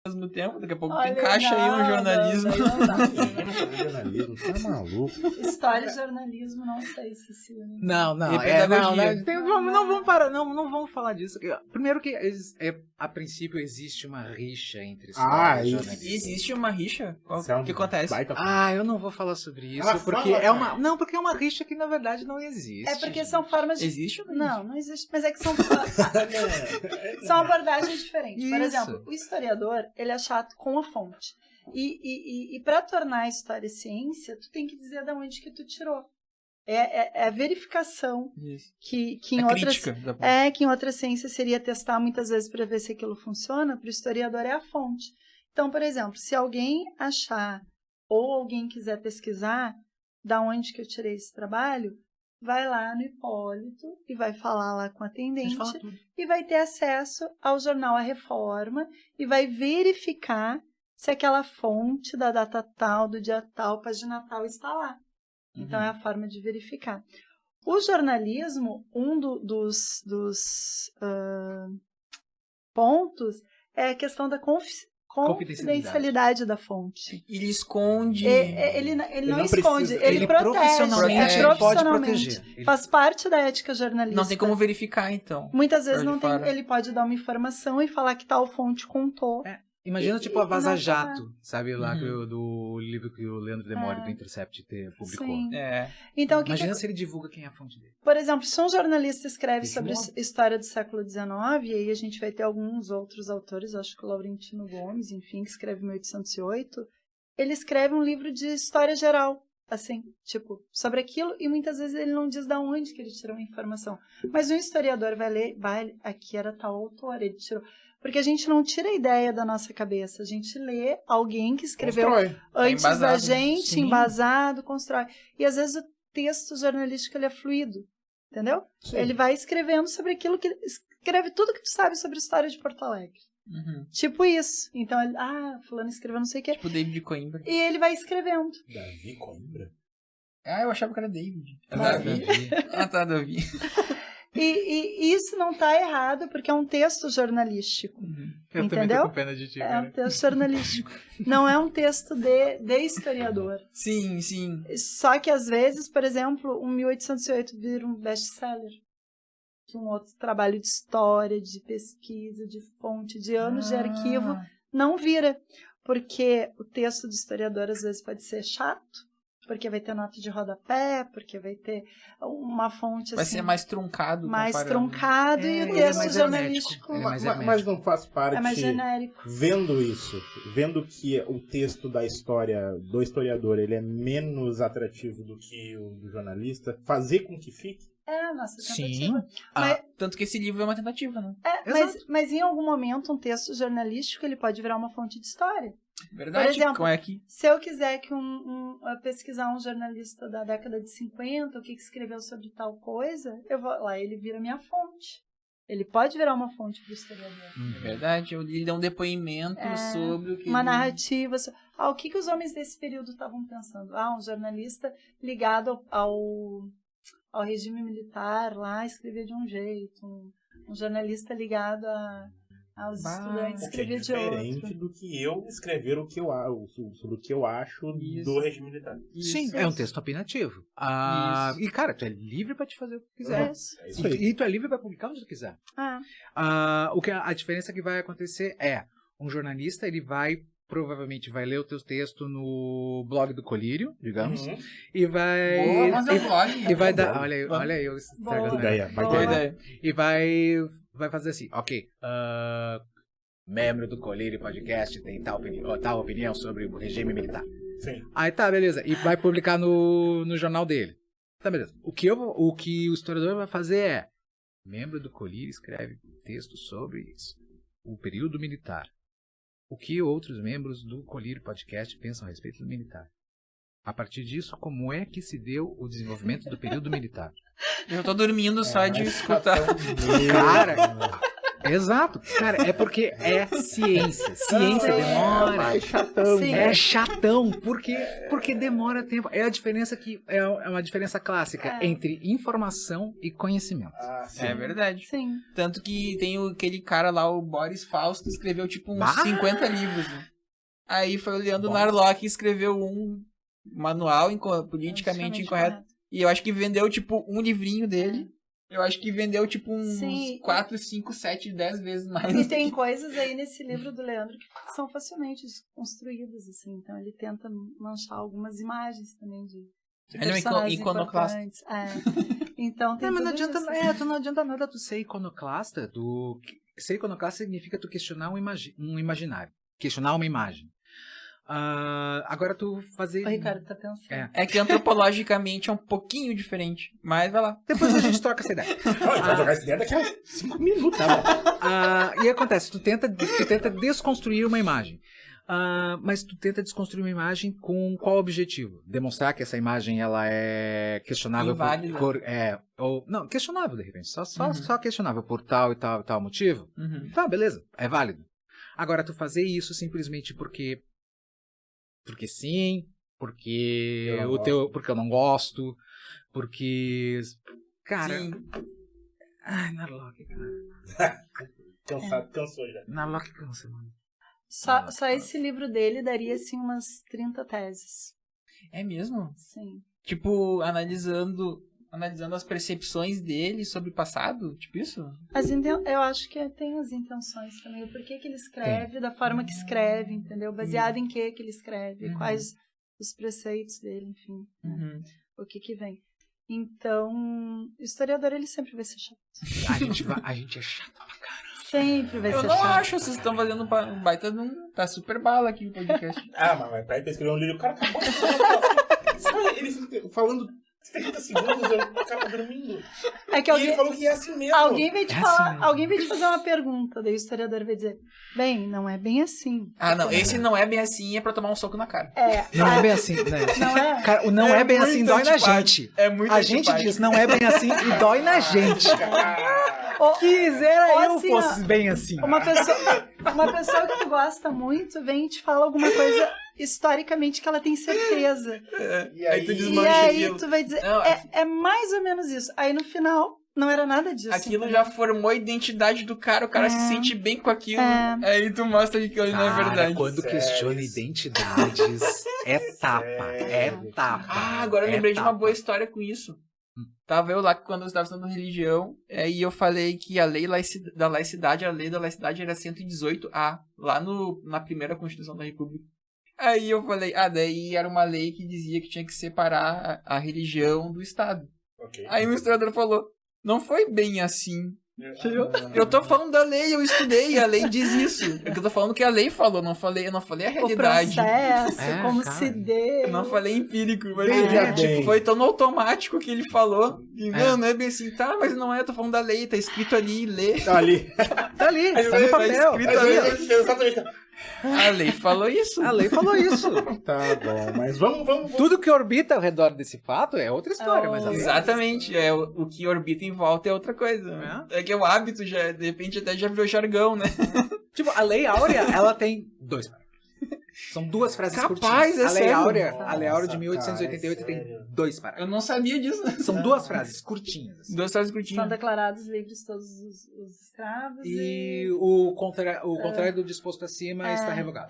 ao mesmo tempo, daqui a pouco tu encaixa aí um jornalismo. Jornalismo, tá maluco? História e jornalismo, não sei se... Não, E pedagogia. Não vamos parar, não vamos falar disso. Primeiro que a princípio existe uma rixa entre história e jornalismo. Existe uma rixa? O que acontece? Eu não vou falar sobre isso, porque porque é uma rixa que na verdade não existe. É porque são formas de... Existe? Não existe, mas é que são abordagens diferentes. Por exemplo, o historiador, ele é chato com a fonte. E para tornar a história ciência, tu tem que dizer de onde que tu tirou. É a verificação que em outras que em outras ciências seria testar muitas vezes para ver se aquilo funciona. Para o historiador é a fonte. Então, por exemplo, se alguém achar ou alguém quiser pesquisar da onde que eu tirei esse trabalho, vai lá no Hipólito e vai falar lá com a atendente e vai ter acesso ao jornal A Reforma e vai verificar se aquela fonte da data tal, do dia tal, página tal está lá. Então, é a forma de verificar. O jornalismo, um dos pontos é a questão da confidencialidade da fonte. Ele esconde... Ele não esconde, ele protege. Profissionalmente pode proteger. Faz parte da ética jornalística. Não tem como verificar, então. Muitas vezes não tem, ele pode dar uma informação e falar que tal fonte contou. Imagina, tipo, a Vaza Jato, sabe? Lá do livro que o Leandro Demore do Intercept publicou. Sim. Então, imagina se ele divulga quem é a fonte dele. Por exemplo, se um jornalista escreve sobre história do século XIX, e aí a gente vai ter alguns outros autores, acho que o Laurentino Gomes, enfim, que escreve em 1808, ele escreve um livro de história geral, assim, tipo, sobre aquilo, e muitas vezes ele não diz de onde que ele tirou a informação. Mas um historiador vai ler, aqui era tal autor, ele tirou... Porque a gente não tira a ideia da nossa cabeça, a gente lê alguém que escreveu antes da gente, embasado, constrói. E às vezes o texto jornalístico ele é fluido, entendeu? Sim. Ele vai escrevendo sobre aquilo que... Escreve tudo que tu sabe sobre a história de Porto Alegre. Tipo isso. Então, ele, fulano escreveu não sei o quê. Tipo David Coimbra. E ele vai escrevendo. Davi Coimbra? Eu achava que era David. Davi. Davi. E isso não está errado, porque é um texto jornalístico. Eu entendeu? também tô com pena de ti, um texto jornalístico. Não é um texto de historiador. Sim. Só que, às vezes, por exemplo, 1808 vira um best-seller. Que um outro trabalho de história, de pesquisa, de fonte, de anos de arquivo, não vira. Porque o texto do historiador, às vezes, pode ser chato. Porque vai ter nota de rodapé, porque vai ter uma fonte assim... Vai ser mais truncado. E o texto jornalístico... Mas não faz parte... É mais genérico. Vendo isso, vendo que o texto da história do historiador ele é menos atrativo do que o do jornalista, fazer com que fique? É a nossa tentativa. Sim. Tanto que esse livro é uma tentativa, né? Mas em algum momento um texto jornalístico ele pode virar uma fonte de história. Verdade. Por exemplo, como é que... se eu quiser que pesquisar um jornalista da década de 50, o que escreveu sobre tal coisa, eu vou lá, ele vira minha fonte. Ele pode virar uma fonte do historiador. Verdade, ele dá um depoimento sobre o que... Uma narrativa. O que os homens desse período estavam pensando? Um jornalista ligado ao regime militar lá escrevia de um jeito. Um jornalista ligado aos estudantes escrevia de outro. Diferente do que eu escrever sobre o que eu acho do regime militar. Sim, é um texto opinativo. E, cara, tu é livre pra te fazer o que quiser. E tu é livre pra publicar onde tu quiser. A diferença que vai acontecer é, um jornalista, ele provavelmente vai ler o teu texto no blog do Colírio, digamos, e vai... Boa, mas é um blog. E vai dar... Olha eu estragando. Ideia. E vai fazer assim, membro do Colírio Podcast tem tal opinião sobre o regime militar. Sim. Aí tá, beleza. E vai publicar no jornal dele. Tá, beleza. O que o historiador vai fazer é, membro do Colírio escreve texto sobre isso, o período militar. O que outros membros do Colírio Podcast pensam a respeito do militar? A partir disso, como é que se deu o desenvolvimento do período militar? Eu tô dormindo só de escutar. Cara, Exato. Cara, é porque é ciência. Ciência demora. É chatão. Sim. É chatão, porque demora tempo. É a diferença que é uma diferença clássica entre informação e conhecimento. Ah, sim. É verdade. Sim. Tanto que tem aquele cara lá, o Boris Fausto, escreveu tipo uns Bah! 50 livros. Né? Aí foi o Leandro Narlock e escreveu um manual politicamente incorreto. E eu acho que vendeu tipo um livrinho dele. Eu acho que vendeu tipo uns Sim. 4, 5, 7, 10 vezes mais. E tem coisas aí nesse livro do Leandro que são facilmente construídas, assim. Então ele tenta manchar algumas imagens também de Ele é um personagens iconoclasta. importantes. Então tem Mas não tudo adianta, isso. não adianta nada tu ser iconoclasta. Ser iconoclasta significa tu questionar um imaginário. Questionar uma imagem. Agora tu fazer... O Ricardo tá pensando. É que antropologicamente é um pouquinho diferente. Mas vai lá. Depois a gente troca essa ideia. Não, a gente vai jogar essa ideia daqui a 5 minutos, tá? E acontece, tu tenta desconstruir uma imagem. Mas tu tenta desconstruir uma imagem com qual objetivo? Demonstrar que essa imagem ela é questionável Inválida. não, questionável de repente. Só questionável por tal e tal e tal motivo. Uhum. Tá, beleza, é válido. Agora, tu fazer isso simplesmente porque sim, porque eu não gosto, porque... Cara... Sim. Ai, Narlock, cara. Cansou já. Narlock cansa, mano. Só esse livro dele daria, assim, umas 30 teses. É mesmo? Sim. Tipo, analisando as percepções dele sobre o passado? Tipo isso? Eu acho que tem as intenções também. O porquê que ele escreve, da forma que escreve, entendeu? Baseado em que ele escreve, quais os preceitos dele, enfim. Né? O que vem. Então, o historiador, ele sempre vai ser chato. A gente é chato pra caramba. Sempre vai Eu ser não chato. acho, vocês estão fazendo um baita de um... Tá super bala aqui o podcast. Mas pra ele escrever um livro, o cara acabou de falar. Ele falando 30 segundos, o cara tá dormindo. É que E ele falou que é assim mesmo. alguém vai te falar, mesmo. alguém vai te fazer uma pergunta, daí o historiador vai dizer, bem, não é bem assim. Não, esse não é bem assim, é pra tomar um soco na cara. Não é bem assim, né? Não é? Cara, o não é bem assim muito dói na antipático. gente. É muito A gente antipático. diz não é bem assim e dói na gente. Quisera Ou eu assim, fosse bem assim. Uma pessoa que tu gosta muito vem e te fala alguma coisa historicamente que ela tem certeza. E Aí tu E desmancha aí aquilo. tu vai dizer, Não, é mais ou menos isso. Aí no final, não era nada disso. Aquilo entendeu? já formou a identidade do cara, o cara se sente bem com aquilo. É. Aí tu mostra que aquilo não é verdade. Quando Sério? questiona identidades, é tapa. É tapa. Agora eu é lembrei de uma tapa. boa história com isso. Tava eu lá quando eu estava estudando religião, e eu falei que a lei da laicidade era 118A, lá na primeira Constituição da República. Aí eu falei, daí era uma lei que dizia que tinha que separar a religião do Estado. Ok. Aí o historiador falou, não foi bem assim. Eu tô falando da lei, eu estudei, a lei diz isso. Eu tô falando que a lei falou, eu não falei a O realidade. processo, como cara. se deu. Eu não falei empírico, mas Veja tipo, bem. foi tão no automático que ele falou. E, não é bem assim, tá, mas não é, eu tô falando da lei, tá escrito ali, lê. Tá ali. Tá ali, tá no Tá papel. escrito ali. Exatamente. A lei falou isso. A lei falou isso. Tá bom, mas vamos. Tudo que orbita ao redor desse fato é outra história, mas a lei... Exatamente, o que orbita em volta é outra coisa. Né? É que o hábito já, de repente, até já virou jargão, né? Tipo, a Lei Áurea, ela tem 2 parágrafos. São 2 frases Capaz, curtinhas. é A Lei sério? Áurea, a Lei Áurea de Nossa, 1888 cara, é tem sério. 2 parágrafos. Eu não sabia disso. São 2 frases curtinhas. assim. 2 frases São curtinhas. declarados livres todos os escravos E o contrário do disposto acima está revogado.